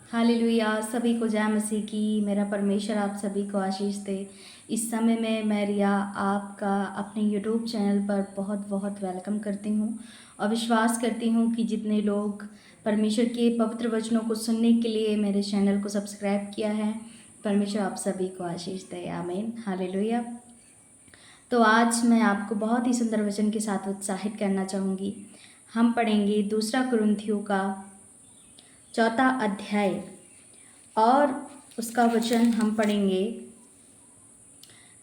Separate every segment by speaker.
Speaker 1: Hallelujah. सभी को जय मसीह की। मेरा परमेश्वर आप सभी को आशीष दे। इस समय में मैं रिया आपका अपने यूट्यूब चैनल पर बहुत बहुत वेलकम करती हूँ और विश्वास करती हूँ कि जितने लोग परमेश्वर के पवित्र वचनों को सुनने के लिए मेरे चैनल को सब्सक्राइब किया है, परमेश्वर आप सभी को आशीष दे। आमीन। हालेलुया। तो आज मैं आपको बहुत ही सुंदर वचन के साथ उत्साहित करना चाहूँगी। हम पढ़ेंगे दूसरा कुरिन्थियों का 4 अध्याय और उसका वचन हम पढ़ेंगे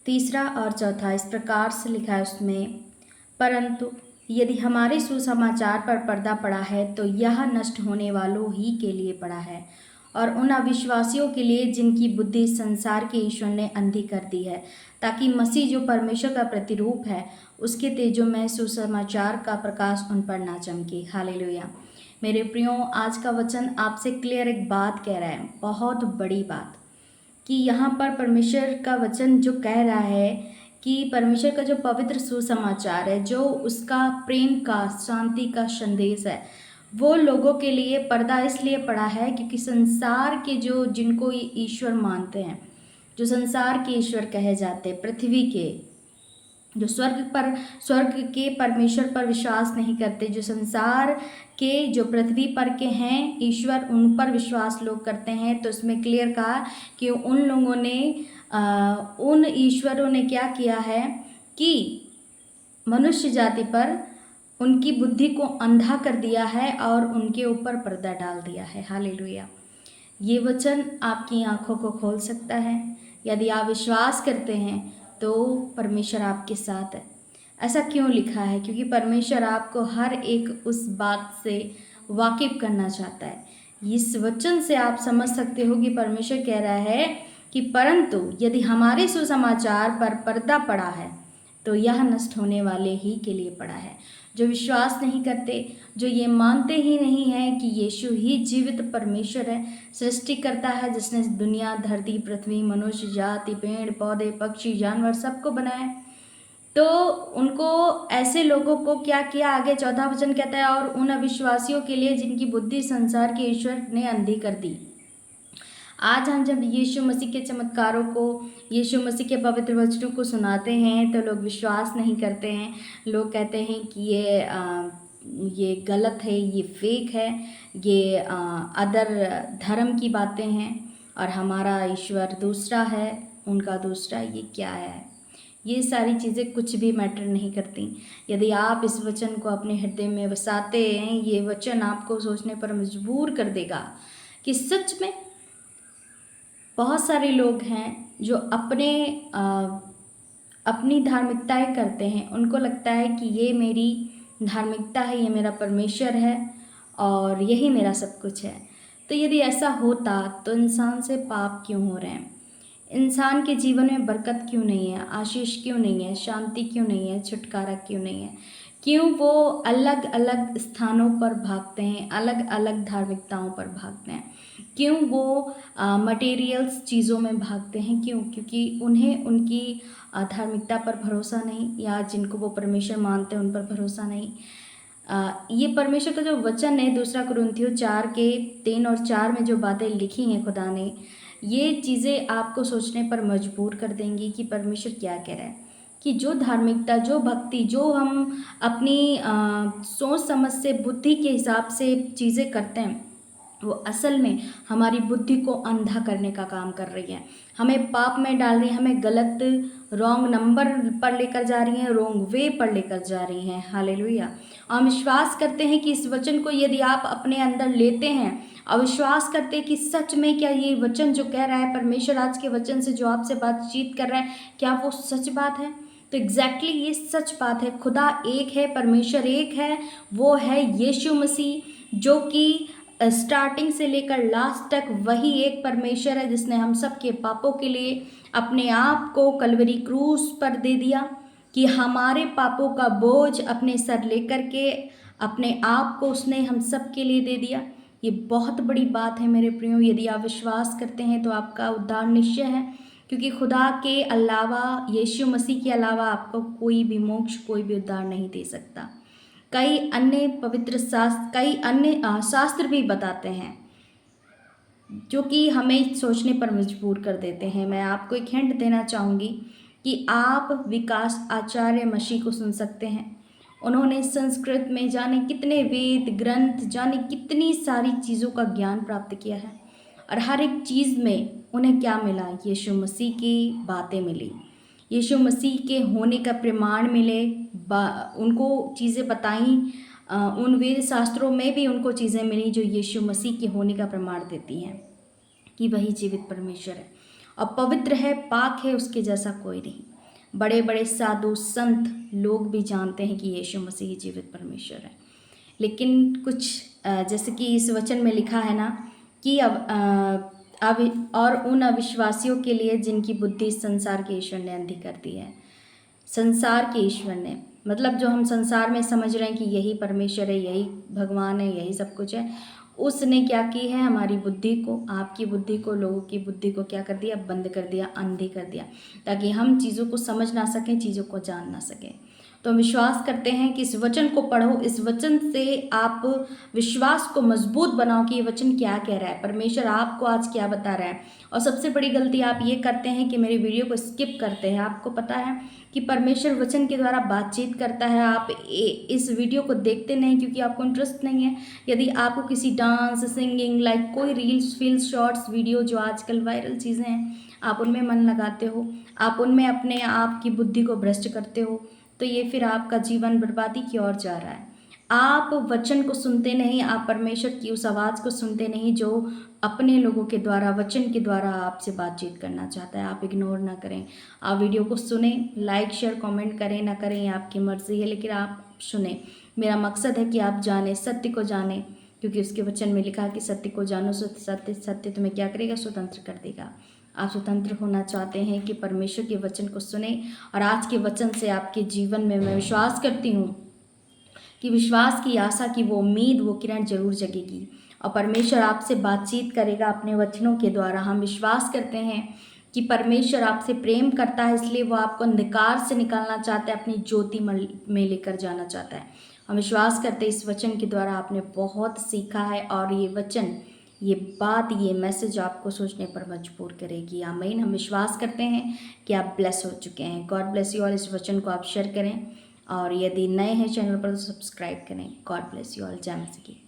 Speaker 1: 3 और 4। इस प्रकार से लिखा है उसमें, परंतु यदि हमारे सुसमाचार पर पर्दा पड़ा है तो यह नष्ट होने वालों ही के लिए पड़ा है और उन अविश्वासियों के लिए जिनकी बुद्धि संसार के ईश्वर ने अंधी कर दी है, ताकि मसीह जो परमेश्वर का प्रतिरूप है उसके तेजोमय सुसमाचार का प्रकाश उन पर ना चमके। हालेलुया। मेरे प्रियो, आज का वचन आपसे क्लियर एक बात कह रहा है, बहुत बड़ी बात, कि यहाँ पर परमेश्वर का वचन जो कह रहा है कि परमेश्वर का जो पवित्र सुसमाचार है, जो उसका प्रेम का, शांति का संदेश है, वो लोगों के लिए पर्दा इसलिए पड़ा है क्योंकि संसार के जो जिनको ये ईश्वर मानते हैं, जो संसार के ईश्वर कहे जाते हैं, पृथ्वी के जो स्वर्ग के परमेश्वर पर विश्वास नहीं करते, जो संसार के जो पृथ्वी पर के हैं ईश्वर, उन पर विश्वास लोग करते हैं। तो इसमें क्लियर कहा कि उन लोगों ने उन ईश्वरों ने क्या किया है कि मनुष्य जाति पर उनकी बुद्धि को अंधा कर दिया है और उनके ऊपर पर्दा डाल दिया है। हालेलुया। ये वचन आपकी आंखों को खोल सकता है। यदि आप विश्वास करते हैं तो परमेश्वर आपके साथ है। ऐसा क्यों लिखा है? क्योंकि परमेश्वर आपको हर एक उस बात से वाकिफ करना चाहता है। इस वचन से आप समझ सकते हो कि परमेश्वर कह रहा है कि परंतु यदि हमारे सुसमाचार पर पर्दा पड़ा है तो यह नष्ट होने वाले ही के लिए पड़ा है। जो विश्वास नहीं करते, जो ये मानते ही नहीं है कि यीशु ही जीवित परमेश्वर है, सृष्टि करता है, जिसने दुनिया, धरती, पृथ्वी, मनुष्य जाति, पेड़ पौधे, पक्षी, जानवर सबको बनाया, तो उनको, ऐसे लोगों को क्या किया? आगे 4 वचन कहता है, और उन अविश्वासियों के लिए जिनकी बुद्धि संसार के ईश्वर ने अंधी कर दी। आज हम जब यीशु मसीह के चमत्कारों को, यीशु मसीह के पवित्र वचनों को सुनाते हैं तो लोग विश्वास नहीं करते हैं। लोग कहते हैं कि ये गलत है, ये फेक है, ये अदर धर्म की बातें हैं और हमारा ईश्वर दूसरा है, उनका दूसरा। ये क्या है? ये सारी चीज़ें कुछ भी मैटर नहीं करती। यदि आप इस वचन को अपने हृदय में बसाते हैं, ये वचन आपको सोचने पर मजबूर कर देगा कि सच में बहुत सारे लोग हैं जो अपनी धार्मिकताएं करते हैं। उनको लगता है कि ये मेरी धार्मिकता है, ये मेरा परमेश्वर है और यही मेरा सब कुछ है। तो यदि ऐसा होता तो इंसान से पाप क्यों हो रहे हैं? इंसान के जीवन में बरकत क्यों नहीं है? आशीष क्यों नहीं है? शांति क्यों नहीं है? छुटकारा क्यों नहीं है? क्यों वो अलग अलग स्थानों पर भागते हैं, अलग अलग धार्मिकताओं पर भागते हैं? क्यों वो मटेरियल्स चीज़ों में भागते हैं? क्यों? क्योंकि उन्हें उनकी धार्मिकता पर भरोसा नहीं, या जिनको वो परमेश्वर मानते हैं उन पर भरोसा नहीं। ये परमेश्वर का जो वचन है, दूसरा कुरिन्थियों 4 के 3 और 4 में जो बातें लिखी हैं खुदा ने, ये चीज़ें आपको सोचने पर मजबूर कर देंगी कि परमेश्वर क्या कह रहा है। कि जो धार्मिकता, जो भक्ति, जो हम अपनी सोच समझ से, बुद्धि के हिसाब से चीज़ें करते हैं, वो असल में हमारी बुद्धि को अंधा करने का काम कर रही है, हमें पाप में डाल रही है, हमें गलत रॉन्ग नंबर पर लेकर जा रही हैं, रॉन्ग वे पर लेकर जा रही हैं। हालेलुया। हम विश्वास करते हैं कि इस वचन को यदि आप अपने अंदर लेते हैं और विश्वास करते हैं कि सच में क्या ये वचन जो कह रहा है परमेश्वर, आज के वचन से जो आपसे बातचीत कर रहा है, क्या वो सच बात है? तो एग्जैक्टली ये सच बात है। खुदा एक है, परमेश्वर एक है, वो है यीशु मसीह, जो कि स्टार्टिंग से लेकर लास्ट तक वही एक परमेश्वर है जिसने हम सब के पापों के लिए अपने आप को कलवरी क्रूस पर दे दिया, कि हमारे पापों का बोझ अपने सर लेकर के अपने आप को उसने हम सब के लिए दे दिया। ये बहुत बड़ी बात है मेरे प्रियो। यदि आप विश्वास करते हैं तो आपका उद्धार निश्चय है, क्योंकि खुदा के अलावा, यीशु मसीह के अलावा आपको कोई भी मोक्ष, कोई भी उद्धार नहीं दे सकता। कई अन्य पवित्र शास्त्र, कई अन्य शास्त्र भी बताते हैं जो कि हमें सोचने पर मजबूर कर देते हैं। मैं आपको एक हिंट देना चाहूँगी कि आप विकास आचार्य मसीह को सुन सकते हैं। उन्होंने संस्कृत में जाने कितने वेद ग्रंथ, जाने कितनी सारी चीज़ों का ज्ञान प्राप्त किया है, और हर एक चीज़ में उन्हें क्या मिला? यीशु मसीह की बातें मिली, यीशु मसीह के होने का प्रमाण मिले, उनको चीज़ें बताई। उन वेद शास्त्रों में भी उनको चीज़ें मिली जो यीशु मसीह के होने का प्रमाण देती हैं कि वही जीवित परमेश्वर है और पवित्र है, पाक है, उसके जैसा कोई नहीं। बड़े बड़े साधु संत लोग भी जानते हैं कि यीशु मसीह ही जीवित परमेश्वर है। लेकिन कुछ जैसे कि इस वचन में लिखा है ना कि और उन अविश्वासियों के लिए जिनकी बुद्धि संसार के ईश्वर ने अंधी कर दी है। संसार के ईश्वर ने मतलब जो हम संसार में समझ रहे हैं कि यही परमेश्वर है, यही भगवान है, यही सब कुछ है, उसने क्या की है? हमारी बुद्धि को, आपकी बुद्धि को, लोगों की बुद्धि को क्या कर दिया? बंद कर दिया, अंधी कर दिया, ताकि हम चीज़ों को समझ ना सकें, चीज़ों को जान ना सकें। तो हम विश्वास करते हैं कि इस वचन को पढ़ो, इस वचन से आप विश्वास को मजबूत बनाओ कि ये वचन क्या कह रहा है, परमेश्वर आपको आज क्या बता रहा है। और सबसे बड़ी गलती आप ये करते हैं कि मेरी वीडियो को स्किप करते हैं। आपको पता है कि परमेश्वर वचन के द्वारा बातचीत करता है, आप इस वीडियो को देखते नहीं क्योंकि आपको इंटरेस्ट नहीं है। यदि आपको किसी डांस, सिंगिंग, लाइक कोई रील्स, फील्स, शॉर्ट्स वीडियो जो आजकल वायरल चीज़ें हैं, आप उनमें मन लगाते हो, आप उनमें अपने आप की बुद्धि को भ्रष्ट करते हो, तो ये फिर आपका जीवन बर्बादी की ओर जा रहा है। आप वचन को सुनते नहीं, आप परमेश्वर की उस आवाज़ को सुनते नहीं जो अपने लोगों के द्वारा, वचन के द्वारा आपसे बातचीत करना चाहता है। आप इग्नोर ना करें, आप वीडियो को सुने, लाइक शेयर कमेंट करें ना करें, ये आपकी मर्ज़ी है, लेकिन आप सुने। मेरा मकसद है कि आप जानें, सत्य को जानें, क्योंकि उसके वचन में लिखा है कि सत्य को जानो, सत्य सत्य तुम्हें क्या करेगा? स्वतंत्र कर देगा। आप स्वतंत्र होना चाहते हैं कि परमेश्वर के वचन को सुने, और आज के वचन से आपके जीवन में मैं विश्वास करती हूँ कि विश्वास की आशा की वो उम्मीद, वो किरण जरूर जगेगी और परमेश्वर आपसे बातचीत करेगा अपने वचनों के द्वारा। हम विश्वास करते हैं कि परमेश्वर आपसे प्रेम करता है, इसलिए वो आपको अंधकार से निकालना चाहता है, अपनी ज्योति में लेकर जाना चाहता है। हम विश्वास करते हैं इस वचन के द्वारा आपने बहुत सीखा है, और ये वचन, ये बात, ये मैसेज आपको सोचने पर मजबूर करेगी। आमीन। हम विश्वास करते हैं कि आप ब्लेस हो चुके हैं। God bless you all. इस वचन को आप शेयर करें, और यदि नए हैं चैनल पर तो सब्सक्राइब करें। God bless you all. जय मसीह की।